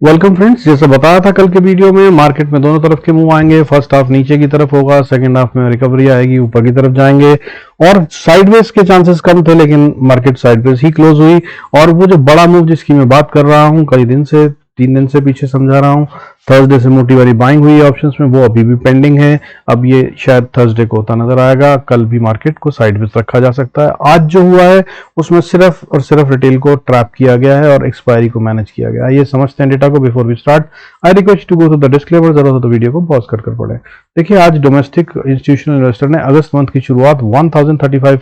Welcome friends, जैसे बताया था कल के वीडियो में मार्केट में दोनों तरफ के मूव आएंगे। फर्स्ट हाफ नीचे की तरफ होगा, सेकंड हाफ में रिकवरी आएगी, ऊपर की तरफ जाएंगे। और साइडवेज के चांसेस कम थे, लेकिन मार्केट साइडवेज ही क्लोज हुई। और वो जो बड़ा मूव जिसकी मैं बात कर रहा हूं, कई दिन से 3 दिन से पीछे समझा रहा हूं, थर्सडे से मोटी वाली बाइंग हुई है ऑप्शंस में, वो अभी भी पेंडिंग है। अब ये शायद थर्सडे को होता नजर आएगा। कल भी मार्केट को साइडवेज रखा जा सकता है। आज जो हुआ है उसमें सिर्फ और सिर्फ रिटेल को ट्रैप किया गया है और एक्सपायरी को मैनेज किया गया है। ये समझते हैं डेटा को। Before we start, I request to go to the disclaimer. जरूरत हो तो वीडियो को पॉज कर पढ़े। देखिए, आज डोमेस्टिक इंस्टीट्यूशनल इन्वेस्टर ने अगस्त मंथ की शुरुआत 1035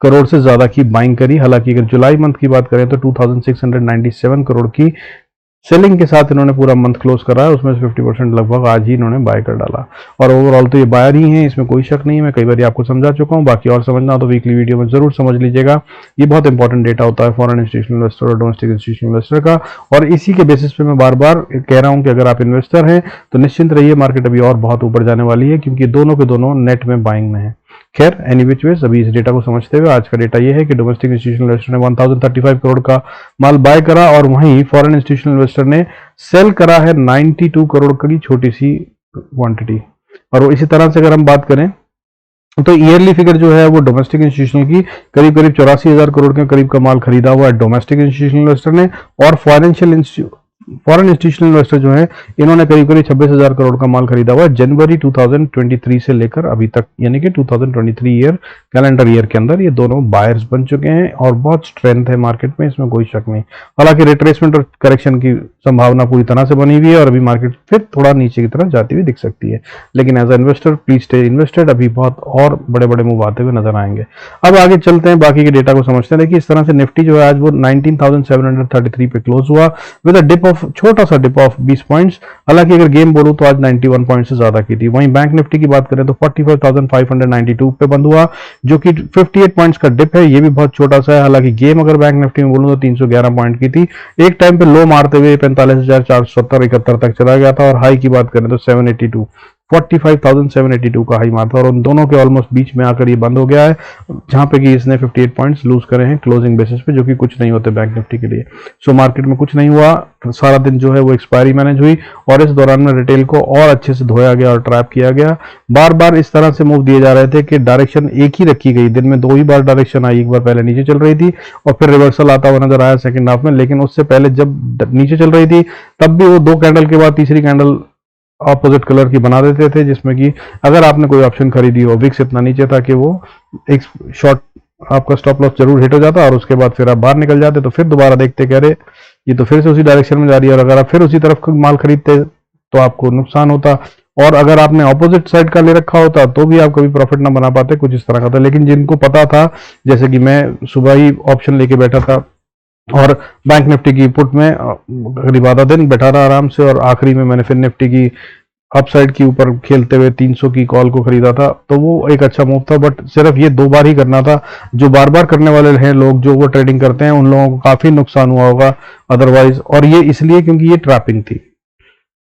करोड़ से ज्यादा की बाइंग करी। हालांकि अगर जुलाई मंथ की बात करें तो 2697 करोड़ की सेलिंग के साथ इन्होंने पूरा मंथ क्लोज करा है। उसमें से 50% लगभग आज ही इन्होंने बाय कर डाला। और ओवरऑल तो ये बायर ही हैं, इसमें कोई शक नहीं है। मैं कई बार आपको समझा चुका हूं। बाकी और समझना हो तो वीकली वीडियो में जरूर समझ लीजिएगा। ये बहुत इंपॉर्टेंट डेटा होता है फॉरेन इंस्टीट्यूशनल इन्वेस्टर और डोमेस्टिक इंस्टीट्यूशनल इन्वेस्टर का। और इसी के बेसिस पे मैं बार बार कह रहा हूं कि अगर आप इन्वेस्टर हैं तो निश्चिंत रहिए, मार्केट अभी और बहुत ऊपर जाने वाली है, क्योंकि दोनों के दोनों नेट में बाइंग में है। खैर, एनी विच वेज, अभी इस डेटा को समझते हुए आज का डेटा ये है कि डोमेस्टिक इंस्टीट्यूशनल इन्वेस्टर ने 1035 करोड़ का माल बाय करा और वहीं फॉरेन इंस्टीट्यूशनल इन्वेस्टर ने सेल करा है 92 करोड़ की छोटी सी क्वांटिटी। और इसी तरह से अगर हम बात करें तो ईयरली फिगर जो है वो डोमेस्टिक इंस्टीट्यूशनल की करीब करीब 84,000 करोड़ के करीब का माल खरीदा हुआ है डोमेस्टिक इंस्टीट्यूशनल इन्वेस्टर ने। और फॉरेन इंस्टीट्यूशनल इन्वेस्टर जो है, इन्होंने करीब करीब 26,000 करोड़ का माल खरीदा हुआ है जनवरी 2023 से लेकर अभी तक, यानी कि 2023 ईयर कैलेंडर ईयर के अंदर ये दोनों बायर्स बन चुके हैं। और बहुत स्ट्रेंथ है मार्केट में, इसमें कोई शक नहीं। हालांकि रिट्रेसमेंट और करेक्शन की संभावना पूरी तरह से बनी हुई है और अभी मार्केट फिर थोड़ा नीचे की तरफ जाती हुई दिख सकती है। लेकिन as a investor please stay invested, अभी बहुत और बड़े बड़े मूव आते हुए नजर आएंगे। अब आगे चलते हैं, बाकी के डेटा को समझते हैं। देखिए, इस तरह से निफ्टी जो है आज वो 19,733 पे क्लोज हुआ विद अ डिप ऑफ, छोटा सा डिप ऑफ 20 पॉइंट्स। हालांकि अगर गेम बोलूं तो आज 91 पॉइंट से ज्यादा की थी। वहीं बैंक निफ्टी की बात करें तो 45,592 पे बंद हुआ, जो कि 58 पॉइंट्स का डिप है। ये भी बहुत छोटा सा है। हालांकि गेम अगर बैंक निफ्टी में बोलूं तो 311 पॉइंट की थी। एक टाइम पे लो मारते हुए 45,470-71 तक चला गया था। और हाई की बात करें तो 45,782 का हाई मारा था। और उन दोनों के ऑलमोस्ट बीच में आकर ये बंद हो गया है, जहां पे कि इसने 58 पॉइंट्स लूज करे हैं क्लोजिंग बेसिस पे, जो कि कुछ नहीं होते बैंक निफ्टी के लिए। सो मार्केट में कुछ नहीं हुआ। सारा दिन जो है वो एक्सपायरी मैनेज हुई और इस दौरान में रिटेल को और अच्छे से धोया गया और ट्रैप किया गया। बार बार इस तरह से मूव दिए जा रहे थे कि डायरेक्शन एक ही रखी गई। दिन में 2 ही बार डायरेक्शन आई, एक बार पहले नीचे चल रही थी और फिर रिवर्सल आता हुआ नजर आया सेकंड हाफ में। लेकिन उससे पहले जब नीचे चल रही थी तब भी वो 2 कैंडल के बाद तीसरी कैंडल ऑपोजिट कलर की बना देते थे, जिसमें कि अगर आपने कोई ऑप्शन खरीदी हो, विक्स इतना नीचे था कि वो एक शॉर्ट आपका स्टॉप लॉस जरूर हिट हो जाता और उसके बाद फिर आप बाहर निकल जाते। तो फिर दोबारा देखते कह रहे ये तो फिर से उसी डायरेक्शन में जा रही है, और अगर आप फिर उसी तरफ माल खरीदते तो आपको नुकसान होता। और अगर आपने ऑपोजिट साइड का ले रखा होता तो भी आप कभी प्रॉफिट ना बना पाते। कुछ इस तरह का था। लेकिन जिनको पता था, जैसे कि मैं सुबह ही ऑप्शन लेके बैठा था और बैंक निफ्टी की पुट में करीब आधा दिन बैठा रहा आराम से, और आखिरी में मैंने फिर निफ्टी की अपसाइड की ऊपर खेलते हुए 300 की कॉल को खरीदा था, तो वो एक अच्छा मूव था। बट सिर्फ ये 2 बार ही करना था। जो बार बार करने वाले हैं लोग, जो वो ट्रेडिंग करते हैं, उन लोगों को काफी नुकसान हुआ होगा अदरवाइज। और ये इसलिए क्योंकि ये ट्रैपिंग थी।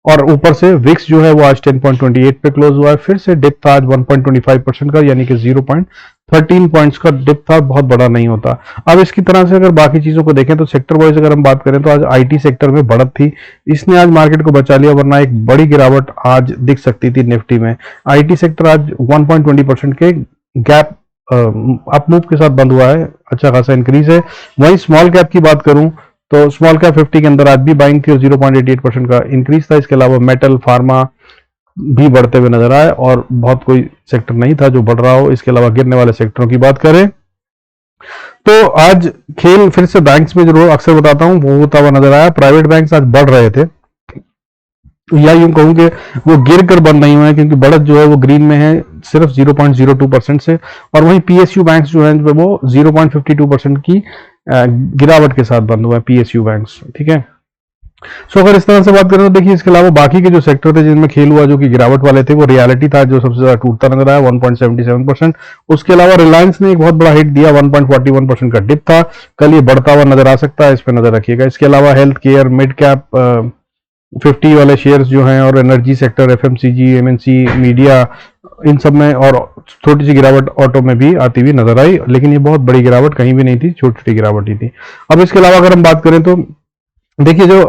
और ऊपर से विक्स जो है वो आज 10.28 पे क्लोज हुआ है। फिर से डिप था आज 1.25% का, यानी कि 0.13 पॉइंट्स का डिप था। बहुत बड़ा नहीं होता। अब इसकी तरह से अगर बाकी चीजों को देखें तो सेक्टर वाइज अगर हम बात करें तो आज आईटी सेक्टर में बढ़त थी, इसने आज मार्केट को बचा लिया, वरना एक बड़ी गिरावट आज दिख सकती थी निफ्टी में। आईटी सेक्टर आज 1.20% के गैप अप मूव के साथ बंद हुआ है, अच्छा खासा इंक्रीज है। वहीं स्मॉल कैप की बात करूं तो स्मॉल कैप 50 के अंदर आज भी बाइंग थी और 0.88% का इंक्रीज था। इसके अलावा मेटल, फार्मा भी बढ़ते हुए नजर आए और बहुत कोई सेक्टर नहीं था जो बढ़ रहा हो। इसके अलावा गिरने वाले सेक्टरों की बात करें तो आज खेल फिर से बैंक्स में जो अक्सर बताता हूं वो होता हुआ नजर आया। प्राइवेट बैंक्स आज बढ़ रहे थे, या यूं कहूं कि वो गिर कर बंद नहीं हुए हैं, क्योंकि बढ़त जो है वो ग्रीन में है सिर्फ 0.02% से। और वहीं पीएसयू बैंक्स जो है वो 0.52% की गिरावट के साथ बंद हुआ है पीएसयू बैंक्स। ठीक है। सो अगर इस तरह से बात करें तो देखिए, इसके अलावा बाकी के जो सेक्टर थे जिनमें खेल हुआ, जो कि गिरावट वाले थे, वो रियलिटी था जो सबसे ज्यादा टूटता नजर आया 1.77%। उसके अलावा रिलायंस ने एक बहुत बड़ा हिट दिया, 1.41% का डिप था। कल ये बढ़ता हुआ नजर आ सकता है, इस पर नजर रखिएगा। इसके अलावा हेल्थ केयर, मिड कैप 50 वाले शेयर्स जो हैं, और energy sector, FMCG, MNC, media, इन सब में और छोटी सी गिरावट ऑटो में भी आती हुई नजर आई। लेकिन ये बहुत बड़ी गिरावट कहीं भी नहीं थी, छोटी छोटी गिरावट ही थी। अब इसके अलावा अगर हम बात करें तो देखिए जो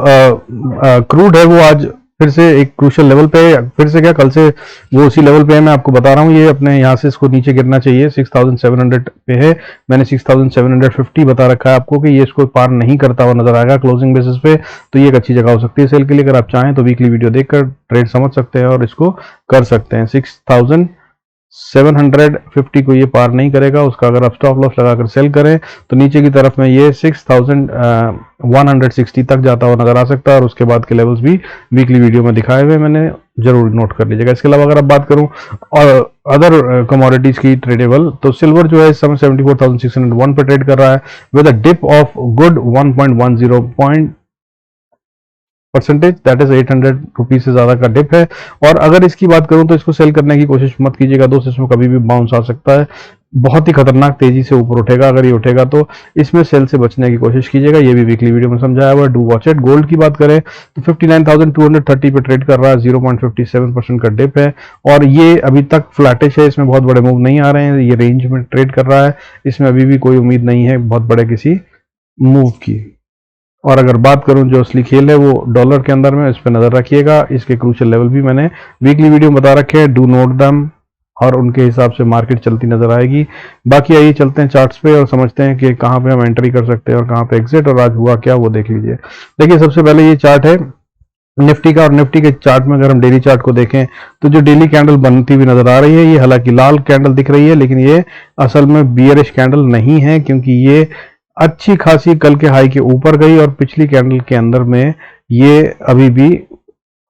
क्रूड है वो आज फिर से एक क्रूशियल लेवल पे है, फिर से क्या कल से वो उसी लेवल पे है। मैं आपको बता रहा हूँ ये अपने यहाँ से इसको नीचे गिरना चाहिए, 6700 पे है। मैंने 6750 बता रखा है आपको कि ये इसको पार नहीं करता हुआ नजर आएगा क्लोजिंग बेसिस पे, तो ये एक अच्छी जगह हो सकती है सेल के लिए। अगर आप चाहें तो वीकली वीडियो देखकर ट्रेड समझ सकते हैं और इसको कर सकते हैं। 6750 को ये पार नहीं करेगा, उसका अगर आप स्टॉप लॉस लगाकर सेल करें तो नीचे की तरफ में ये 6160 तक जाता हुआ नजर आ सकता है, और उसके बाद के लेवल्स भी वीकली वीडियो में दिखाए हुए मैंने, जरूर नोट कर लीजिएगा। इसके अलावा अगर आप बात करूं और अदर कमोडिटीज की ट्रेडेबल, तो सिल्वर जो है इस समय 74,601 पर ट्रेड कर रहा है with a dip of good 1.10 percentage, that is 800 rupees से ज्यादा का डिप है। और अगर इसकी बात करूं तो इसको सेल करने की कोशिश मत कीजिएगा दोस्त, इसमें कभी भी बाउंस आ सकता है, बहुत ही खतरनाक तेजी से ऊपर उठेगा। अगर ये उठेगा तो इसमें सेल से बचने की कोशिश कीजिएगा, ये भी वीकली वीडियो में समझाया हुआ है, डू वॉच इट। गोल्ड की बात करें तो 59,230 पे ट्रेड कर रहा है, 0.57% का डिप है, और ये अभी तक फ्लैटिश है, इसमें बहुत बड़े मूव नहीं आ रहे हैं, ये रेंज में ट्रेड कर रहा है, इसमें अभी भी कोई उम्मीद नहीं है बहुत बड़े किसी मूव की। और अगर बात करूं जो असली खेल है वो डॉलर के अंदर में, इस पर नजर रखिएगा, इसके क्रूशियल लेवल भी मैंने वीकली वीडियो में बता रखे हैं, डू नोट दम, और उनके हिसाब से मार्केट चलती नजर आएगी। बाकी आइए चलते हैं चार्ट्स पे और समझते हैं कि कहां पे हम एंट्री कर सकते हैं और कहां पे एग्जिट, और आज हुआ क्या वो देख लीजिए। देखिए सबसे पहले ये चार्ट है निफ्टी का, और निफ्टी के चार्ट में अगर हम डेली चार्ट को देखें तो जो डेली कैंडल बनती हुई नजर आ रही है, ये हालांकि लाल कैंडल दिख रही है, लेकिन ये असल में बियरिश कैंडल नहीं है, क्योंकि ये अच्छी खासी कल के हाई के ऊपर गई और पिछली कैंडल के अंदर में ये अभी भी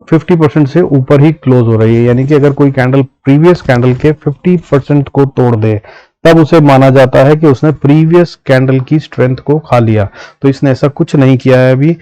50% से ऊपर ही क्लोज हो रही है। यानी कि अगर कोई कैंडल प्रीवियस कैंडल के 50% को तोड़ दे तब उसे माना जाता है कि उसने प्रीवियस कैंडल की स्ट्रेंथ को खा लिया। तो इसने ऐसा कुछ नहीं किया है, अभी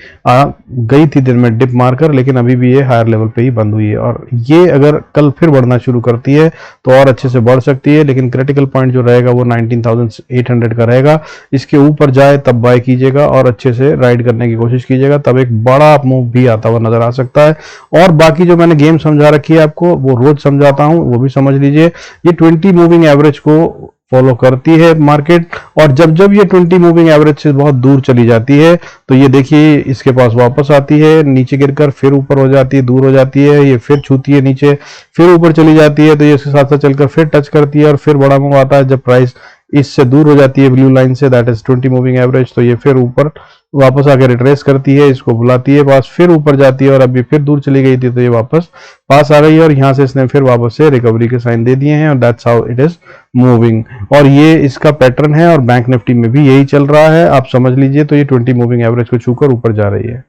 गई थी दिन में डिप मारकर, लेकिन अभी भी ये हायर लेवल पे ही बंद हुई है, और ये अगर कल फिर बढ़ना शुरू करती है तो और अच्छे से बढ़ सकती है, लेकिन क्रिटिकल पॉइंट जो रहेगा वो 19,800 का रहेगा। इसके ऊपर जाए तब बाय कीजिएगा और अच्छे से राइड करने की कोशिश कीजिएगा, तब एक बड़ा मूव भी आता हुआ नजर आ सकता है। और बाकी जो मैंने गेम समझा रखी है आपको वो रोज समझाता हूं, वो भी समझ लीजिए। ये 20 मूविंग एवरेज को फॉलो करती है मार्केट, और जब जब ये 20 मूविंग एवरेज से बहुत दूर चली जाती है तो ये देखिए इसके पास वापस आती है, नीचे गिरकर फिर ऊपर हो जाती है, दूर हो जाती है, ये फिर छूती है नीचे, फिर ऊपर चली जाती है, तो ये इसके साथ साथ चलकर फिर टच करती है और फिर बड़ा मूव आता है जब प्राइस इससे दूर हो जाती है ब्लू लाइन से, दैट इज 20 मूविंग एवरेज। तो ये फिर ऊपर वापस आके रिट्रेस करती है, इसको बुलाती है पास, फिर ऊपर जाती है, और अभी फिर दूर चली गई थी तो ये वापस पास आ गई है, और यहाँ से इसने फिर वापस से रिकवरी के साइन दे दिए हैं, और that's how it is moving. और ये इसका पैटर्न है, और बैंक निफ्टी में भी यही चल रहा है, आप समझ लीजिए। तो ये 20 मूविंग एवरेज को छूकर ऊपर जा रही है।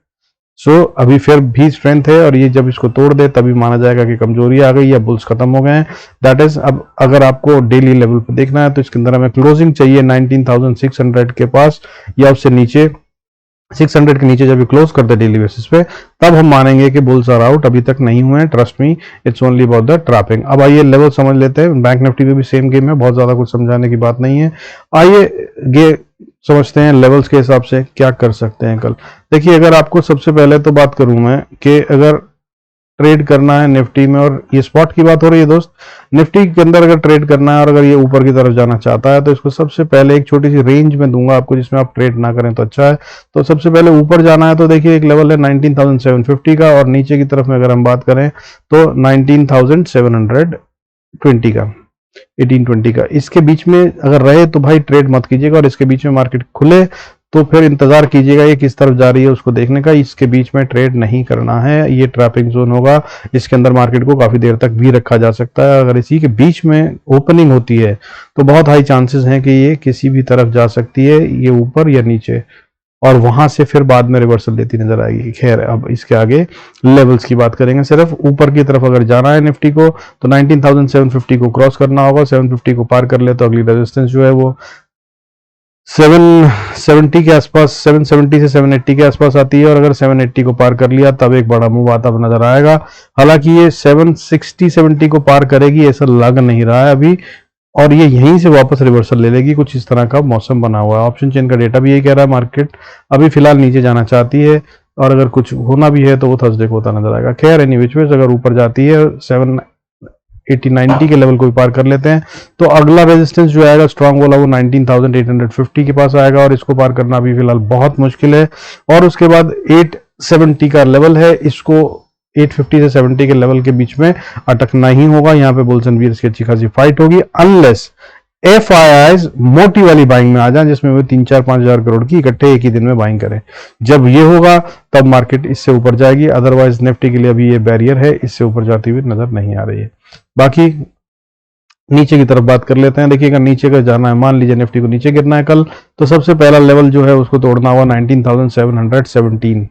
अभी फिर भी स्ट्रेंथ है, और ये जब इसको तोड़ दे तभी माना जाएगा कि कमजोरी आ गई या बुल्स खत्म हो गए हैं। दैट इज, अब अगर आपको डेली लेवल पे देखना है तो इसके अंदर हमें क्लोजिंग चाहिए 19,600 के पास, या उससे नीचे 600 के नीचे जब ये क्लोज करते हैं डेली बेसिस पे, तब हम मानेंगे कि बुल्स आर आउट। अभी तक नहीं हुए हैं, trust me, it's only about the trapping. अब आइए लेवल समझ लेते हैं। बैंक निफ्टी में भी सेम गेम है, बहुत ज्यादा कुछ समझाने की बात नहीं है। आइए समझते हैं लेवल्स के हिसाब से क्या कर सकते हैं कल। देखिए अगर आपको सबसे पहले तो बात करूं मैं कि अगर ट्रेड करना है निफ्टी में, और ये स्पॉट की बात हो रही है दोस्त, निफ्टी के अंदर अगर ट्रेड करना है और अगर ये ऊपर की तरफ जाना चाहता है तो इसको सबसे पहले एक छोटी सी रेंज में दूंगा आपको जिसमें आप ट्रेड ना करें तो अच्छा है। तो सबसे पहले ऊपर जाना है तो देखिए एक लेवल है 19,750 का, और नीचे की तरफ में अगर हम बात करें तो 19,720 का, 1820 का। इसके बीच में अगर रहे तो भाई ट्रेड मत कीजिएगा, और इसके बीच में मार्केट खुले तो फिर इंतजार कीजिएगा ये किस तरफ जा रही है उसको देखने का। इसके बीच में ट्रेड नहीं करना है, ये ट्रैपिंग जोन होगा, इसके अंदर मार्केट को काफी देर तक भी रखा जा सकता है। अगर इसी के बीच में ओपनिंग होती है तो बहुत हाई चांसेस हैं कि ये किसी भी तरफ जा सकती है, ये ऊपर या नीचे, और वहां से फिर बाद में रिवर्सल देती नजर आएगी। खैर अब इसके आगे लेवल्स की बात करेंगे। सिर्फ ऊपर की तरफ अगर जाना है निफ्टी को तो 19,750 को क्रॉस करना होगा, 750 को पार कर ले तो अगली रेजिस्टेंस जो है वो 770 के आसपास, 770 से 780 के आसपास आती है, और अगर 780 को पार कर लिया तब एक बड़ा मूव आता नजर आएगा। हालांकि ये 760-70 को पार करेगी ऐसा लग नहीं रहा है अभी, और ये यहीं से वापस रिवर्सल ले लेगी, कुछ इस तरह का मौसम बना हुआ है। ऑप्शन चेन का डेटा भी यही कह रहा है, मार्केट अभी फिलहाल नीचे जाना चाहती है, और अगर कुछ होना भी है तो वो थर्सडे को होता नजर आएगा। खैर एनी विच वेज अगर ऊपर जाती है 80-90 के लेवल को भी पार कर लेते हैं तो अगला रेजिस्टेंस जो आएगा स्ट्रांग वाला वो 19,850 के पास आएगा और इसको पार करना अभी फिलहाल बहुत मुश्किल है। और उसके बाद 870 का लेवल है, इसको 850 से 70 के लेवल के बीच में अटकना ही होगा। यहाँ पे बुल्स एंड बियर्स की अच्छी खासी फाइट होगी अनलेस FIIs मोटी वाली बाइंग में आ जाए जिसमें वो 3-4-5 हजार करोड़ की इकट्ठे एक ही दिन में बाइंग करें। जब ये होगा तब मार्केट इससे ऊपर जाएगी, अदरवाइज निफ्टी के लिए अभी ये बैरियर है, इससे ऊपर जाती हुई नजर नहीं आ रही है। बाकी नीचे की तरफ बात कर लेते हैं। देखिएगा नीचे का जाना है, मान लीजिए निफ्टी को नीचे गिरना है कल, तो सबसे पहला लेवल जो है उसको तोड़ना हुआ 19,717।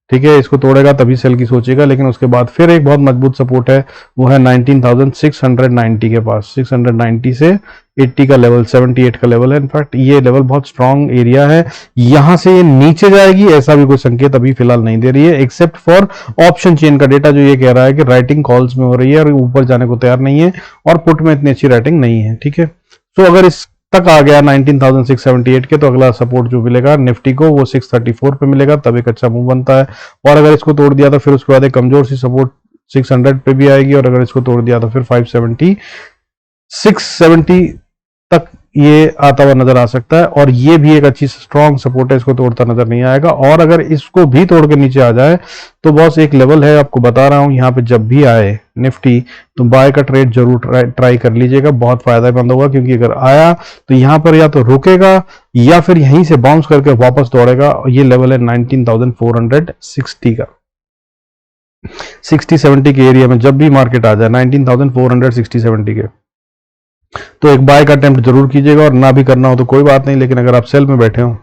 ठीक है, इसको तोड़ेगा तभी सेल की सोचेगा, लेकिन उसके बाद फिर एक बहुत मजबूत सपोर्ट है, वो है 19,690 के पास। 690 से 80 का लेवल, 78 का लेवल है। इनफैक्ट ये लेवल बहुत स्ट्रांग एरिया है, यहां से ये नीचे जाएगी ऐसा भी कोई संकेत अभी फिलहाल नहीं दे रही है, एक्सेप्ट फॉर ऑप्शन चेन का डेटा जो ये कह रहा है कि राइटिंग कॉल्स में हो रही है और ऊपर जाने को तैयार नहीं है, और पुट में इतनी अच्छी राइटिंग नहीं है। ठीक है, तो अगर इस तक आ गया 19,678 के, तो अगला सपोर्ट जो मिलेगा निफ्टी को वो 634 पे मिलेगा, तब एक अच्छा मूव बनता है। और अगर इसको तोड़ दिया तो फिर उसके बाद एक कमजोर सी सपोर्ट 600 पे भी आएगी, और अगर इसको तोड़ दिया तो फिर 570 670 तक ये आता हुआ नजर आ सकता है, और ये भी एक अच्छी स्ट्रॉन्ग सपोर्ट है, इसको तोड़ता नजर नहीं आएगा। और अगर इसको भी तोड़ के नीचे आ जाए तो बॉस एक लेवल है, आपको बता रहा हूं, यहाँ पे जब भी आए निफ्टी तो बाय का ट्रेड जरूर ट्राई कर लीजिएगा, बहुत फायदेमंद होगा। क्योंकि अगर आया तो यहाँ पर या तो रुकेगा या फिर यहीं से बाउंस करके वापस दौड़ेगा। ये लेवल है 19,460 का। 60-70 के एरिया में जब भी मार्केट आ जाए 19,460-70 के, तो एक बाय का अटेम्प्ट जरूर कीजिएगा, और ना भी करना हो तो कोई बात नहीं, लेकिन अगर आप सेल में बैठे हो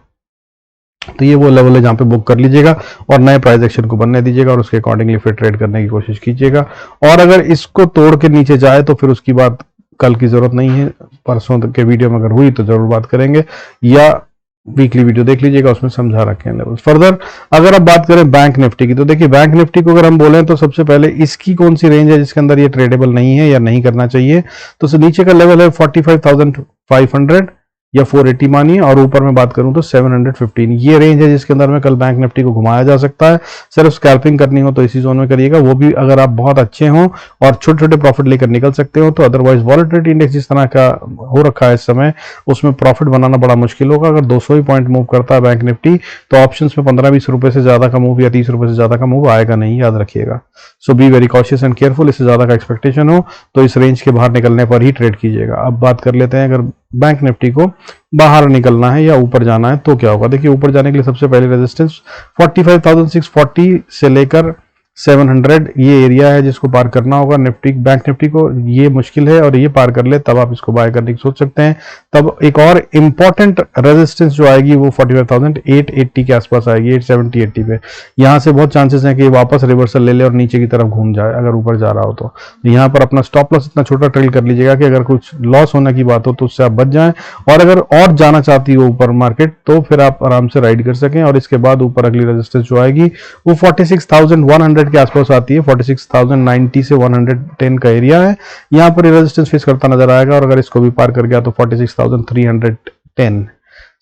तो ये वो लेवल है जहां पे बुक कर लीजिएगा और नए प्राइस एक्शन को बनने दीजिएगा और उसके अकॉर्डिंगली फिर ट्रेड करने की कोशिश कीजिएगा। और अगर इसको तोड़ के नीचे जाए तो फिर उसकी बात कल की जरूरत नहीं है, परसों के वीडियो में अगर हुई तो जरूर बात करेंगे, या वीकली वीडियो देख लीजिएगा, उसमें समझा रखे हैं लेवल्स। फर्दर अगर आप बात करें बैंक निफ्टी की, तो देखिए बैंक निफ्टी को अगर हम बोलें तो सबसे पहले इसकी कौन सी रेंज है जिसके अंदर ये ट्रेडेबल नहीं है या नहीं करना चाहिए, तो नीचे का लेवल है 45,500 या 480 मानिए, और ऊपर में बात करूं तो 715। ये रेंज है जिसके अंदर में कल बैंक निफ्टी को घुमाया जा सकता है। सिर्फ स्कैल्पिंग करनी हो तो इसी जोन में करिएगा, वो भी अगर आप बहुत अच्छे हो और छोटे छोटे प्रॉफिट लेकर निकल सकते हो तो। अदरवाइज वॉलेटिलिटी इंडेक्स जिस तरह का हो रखा है इस समय, उसमें प्रॉफिट बनाना बड़ा मुश्किल होगा। अगर 200 ही पॉइंट मूव करता है बैंक निफ्टी तो ऑप्शन में 15-20 रुपए से ज्यादा का मूव या 30 रुपए से ज्यादा का मूव आएगा नहीं, याद रखिएगा। So be very cautious and careful. इससे ज्यादा का एक्सपेक्टेशन हो तो इस रेंज के बाहर निकलने पर ही ट्रेड कीजिएगा। अब बात कर लेते हैं, अगर बैंक निफ्टी को बाहर निकलना है या ऊपर जाना है तो क्या होगा। देखिए ऊपर जाने के लिए सबसे पहले रेजिस्टेंस 45,640 से लेकर 700 ये एरिया है जिसको पार करना होगा निफ्टी बैंक निफ्टी को। ये मुश्किल है, और ये पार कर ले तब आप इसको बाय करने की सोच सकते हैं। तब एक और इंपॉर्टेंट रेजिस्टेंस जो आएगी वो 45,880 के आसपास आएगी, 870-80 पे। यहाँ से बहुत चांसेस हैं कि वापस रिवर्सल ले ले और नीचे की तरफ घूम जाए अगर ऊपर जा रहा हो तो। यहाँ पर अपना स्टॉप लॉस इतना छोटा ट्रेल कर लीजिएगा कि अगर कुछ लॉस होने की बात हो तो उससे आप बच जाएं, और अगर और जाना चाहती हो ऊपर मार्केट तो फिर आप आराम से राइड कर सकें। और इसके बाद ऊपर अगली रेजिस्टेंस जो आएगी वो 46,100 के आसपास आती है, 46,090 से 110 का एरिया है। यहां पर रेजिस्टेंस फेस करता नजर आएगा, और अगर इसको भी पार कर गया तो 46,310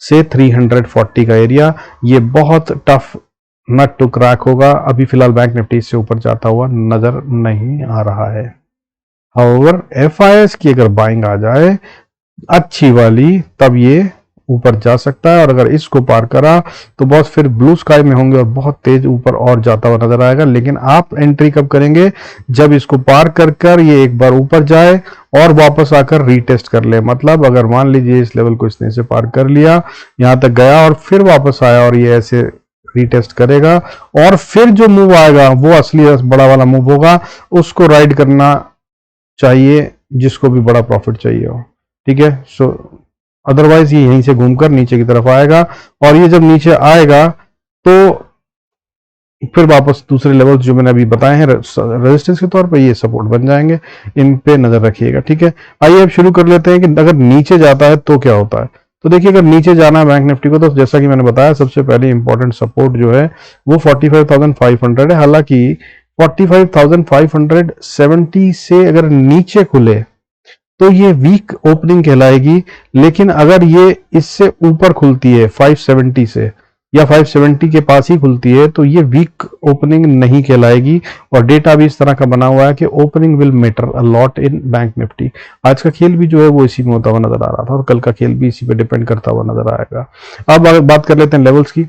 से 340 का एरिया, ये बहुत टफ नट टू क्रैक होगा। अभी फिलहाल बैंक निफ्टी इससे ऊपर जाता हुआ नजर नहीं आ रहा है। हाउएवर FIS की अगर बाइंग आ जाए अच्छी वाली तब ये ऊपर जा सकता है, और अगर इसको पार करा तो बॉस फिर ब्लू स्काई में होंगे और बहुत तेज ऊपर और जाता हुआ नजर आएगा। लेकिन आप एंट्री कब करेंगे, जब इसको पार कर ये एक बार ऊपर जाए और वापस आकर रीटेस्ट कर ले। मतलब अगर मान लीजिए इस लेवल को इसने से पार कर लिया, यहां तक गया और फिर वापस आया और ये ऐसे रीटेस्ट करेगा, और फिर जो मूव आएगा वो असली बड़ा वाला मूव होगा, उसको राइड करना चाहिए जिसको भी बड़ा प्रॉफिट चाहिए हो। ठीक है, सो अदरवाइज ये यहीं से घूमकर नीचे की तरफ आएगा, और ये जब नीचे आएगा तो फिर वापस दूसरे लेवल जो मैंने अभी बताए हैं रेजिस्टेंस के तौर पे ये सपोर्ट बन जाएंगे, इन पे नजर रखिएगा। ठीक है, आइए अब शुरू कर लेते हैं कि अगर नीचे जाता है तो क्या होता है। तो देखिए अगर नीचे जाना है बैंक निफ्टी को तो जैसा कि मैंने बताया सबसे पहले इंपॉर्टेंट सपोर्ट जो है वो 45,500 है। हालांकि 45,570 से अगर नीचे खुले तो ये वीक ओपनिंग कहलाएगी, लेकिन अगर ये इससे ऊपर खुलती है 570 से या 570 के पास ही खुलती है तो ये वीक ओपनिंग नहीं कहलाएगी। और डेटा भी इस तरह का बना हुआ है कि opening will matter a lot in bank Nifty. आज का खेल भी जो है वो इसी में होता हुआ नजर आ रहा था और कल का खेल भी इसी पे डिपेंड करता हुआ नजर आएगा। अब अगर बात कर लेते हैं लेवल्स की,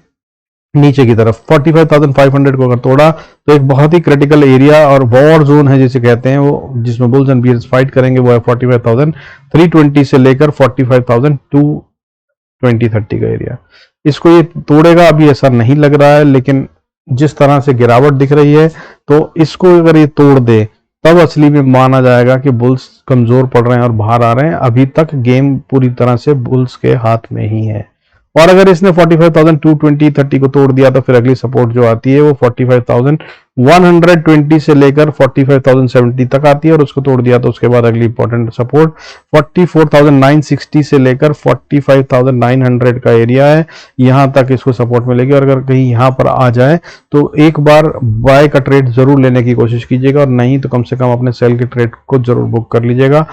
नीचे की तरफ 45,500 को अगर तोड़ा तो एक बहुत ही क्रिटिकल एरिया और वॉर जोन है जिसे कहते हैं, वो जिसमें बुल्स एंड बियर्स फाइट करेंगे, वो है 45,320 से लेकर 45,220-30 का एरिया। इसको ये तोड़ेगा अभी ऐसा नहीं लग रहा है, लेकिन जिस तरह से गिरावट दिख रही है तो इसको अगर ये तोड़ दे तब असली में माना जाएगा कि बुल्स कमजोर पड़ रहे हैं और बाहर आ रहे हैं। अभी तक गेम पूरी तरह से बुल्स के हाथ में ही है। और अगर इसने 45,220-30 को तोड़ दिया तो फिर अगली सपोर्ट जो आती है वो 45,120 से लेकर 45,070 तक आती है, और उसको तोड़ दिया तो उसके बाद अगली इंपॉर्टेंट सपोर्ट 44,960 से लेकर 45,900 का एरिया है, यहां तक इसको सपोर्ट मिलेगी। और अगर कहीं यहां पर आ जाए तो एक बार बाय का ट्रेड जरूर लेने की कोशिश कीजिएगा, और नहीं तो कम से कम अपने सेल के ट्रेड को जरूर बुक कर लीजिएगा।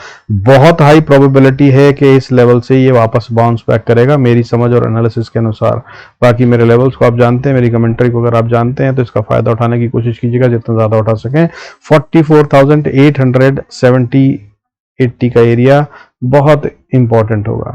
बहुत हाई प्रोबेबिलिटी है कि इस लेवल से ये वापस बाउंस बैक करेगा मेरी समझ और एनालिसिस के अनुसार। बाकी मेरे लेवल्स को आप जानते हैं, मेरी कमेंट्री को अगर आप जानते हैं तो इसका फायदा उठाने की कोशिश कीजिएगा जितना ज्यादा उठा सकें। 44,870-80 का एरिया बहुत इंपॉर्टेंट होगा,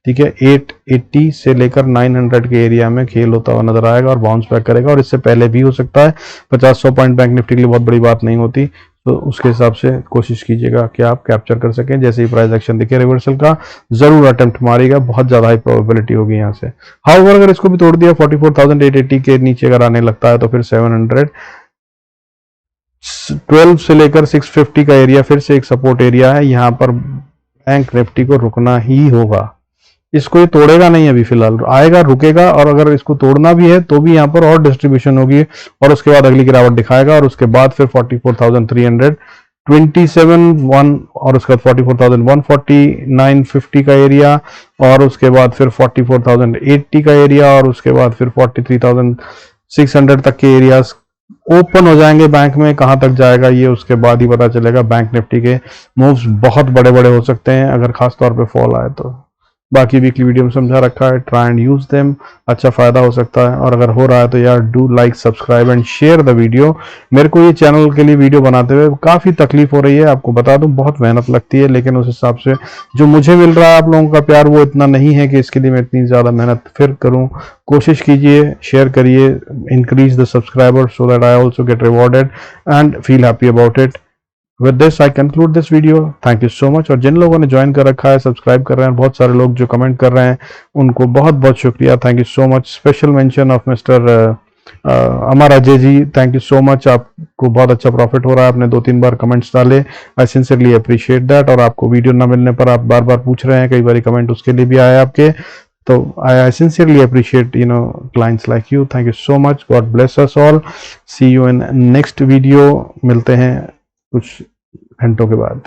ठीक है। 880 से लेकर 900 के एरिया में खेल होता हुआ नजर आएगा और बाउंस बैक करेगा, और इससे पहले भी हो सकता है। 50-100 पॉइंट बैंक निफ्टी के लिए बहुत बड़ी बात नहीं होती, तो उसके हिसाब से कोशिश कीजिएगा कि आप कैप्चर कर सकें। जैसे ही प्राइस एक्शन दिखे रिवर्सल का जरूर अटेम्प्ट मारिएगा, बहुत ज्यादा हाई प्रोबेबिलिटी होगी यहाँ से। हाउएवर अगर इसको भी तोड़ दिया 44,880 के नीचे अगर आने लगता है तो फिर 712 से लेकर 650 का एरिया फिर से एक सपोर्ट एरिया है। यहाँ पर बैंक निफ्टी को रुकना ही होगा, इसको ये तोड़ेगा नहीं अभी फिलहाल, आएगा रुकेगा, और अगर इसको तोड़ना भी है तो भी यहाँ पर और डिस्ट्रीब्यूशन होगी और उसके बाद अगली गिरावट दिखाएगा, और उसके बाद फिर 44,327 और उसके बाद 44,149.50 का एरिया, और उसके बाद फिर 44,080 का एरिया, और उसके बाद फिर 43,600 तक के एरियाज ओपन हो जाएंगे। बैंक में कहां तक जाएगा ये उसके बाद ही पता चलेगा। बैंक निफ्टी के मूव्स बहुत बड़े बड़े हो सकते हैं अगर खास तौर पे फॉल आए तो। बाकी वीकली वीडियो में समझा रखा है, ट्राई एंड यूज देम, अच्छा फायदा हो सकता है। और अगर हो रहा है तो यार do like, subscribe and share the video. मेरे को ये चैनल के लिए वीडियो बनाते हुए काफी तकलीफ हो रही है, आपको बता दूं, बहुत मेहनत लगती है, लेकिन उस हिसाब से जो मुझे मिल रहा है आप लोगों का प्यार वो इतना नहीं है कि इसके लिए मैं इतनी ज्यादा मेहनत फिर करूं। कोशिश कीजिए, शेयर करिए, increase the subscriber so that I also get rewarded and feel happy about it. With this I conclude this video. Thank you so much। और जिन लोगों ने ज्वाइन कर रखा है, सब्सक्राइब कर रहे हैं, बहुत सारे लोग जो कमेंट कर रहे हैं उनको बहुत बहुत शुक्रिया, thank you so much. Special mention of mister Amar Ajay ji, thank you so much, आपको बहुत अच्छा प्रॉफिट हो रहा है, आपने 2-3 बार कमेंट्स डाले, आई सिंसियरली अप्रिशिएट दैट। और आपको वीडियो ना मिलने पर आप बार बार पूछ रहे हैं, कई बार कमेंट उसके लिए भी आए आपके, तो I sincerely appreciate clients like you, thank you so much. God bless us all, see you in next video, मिलते हैं कुछ घंटों के बाद।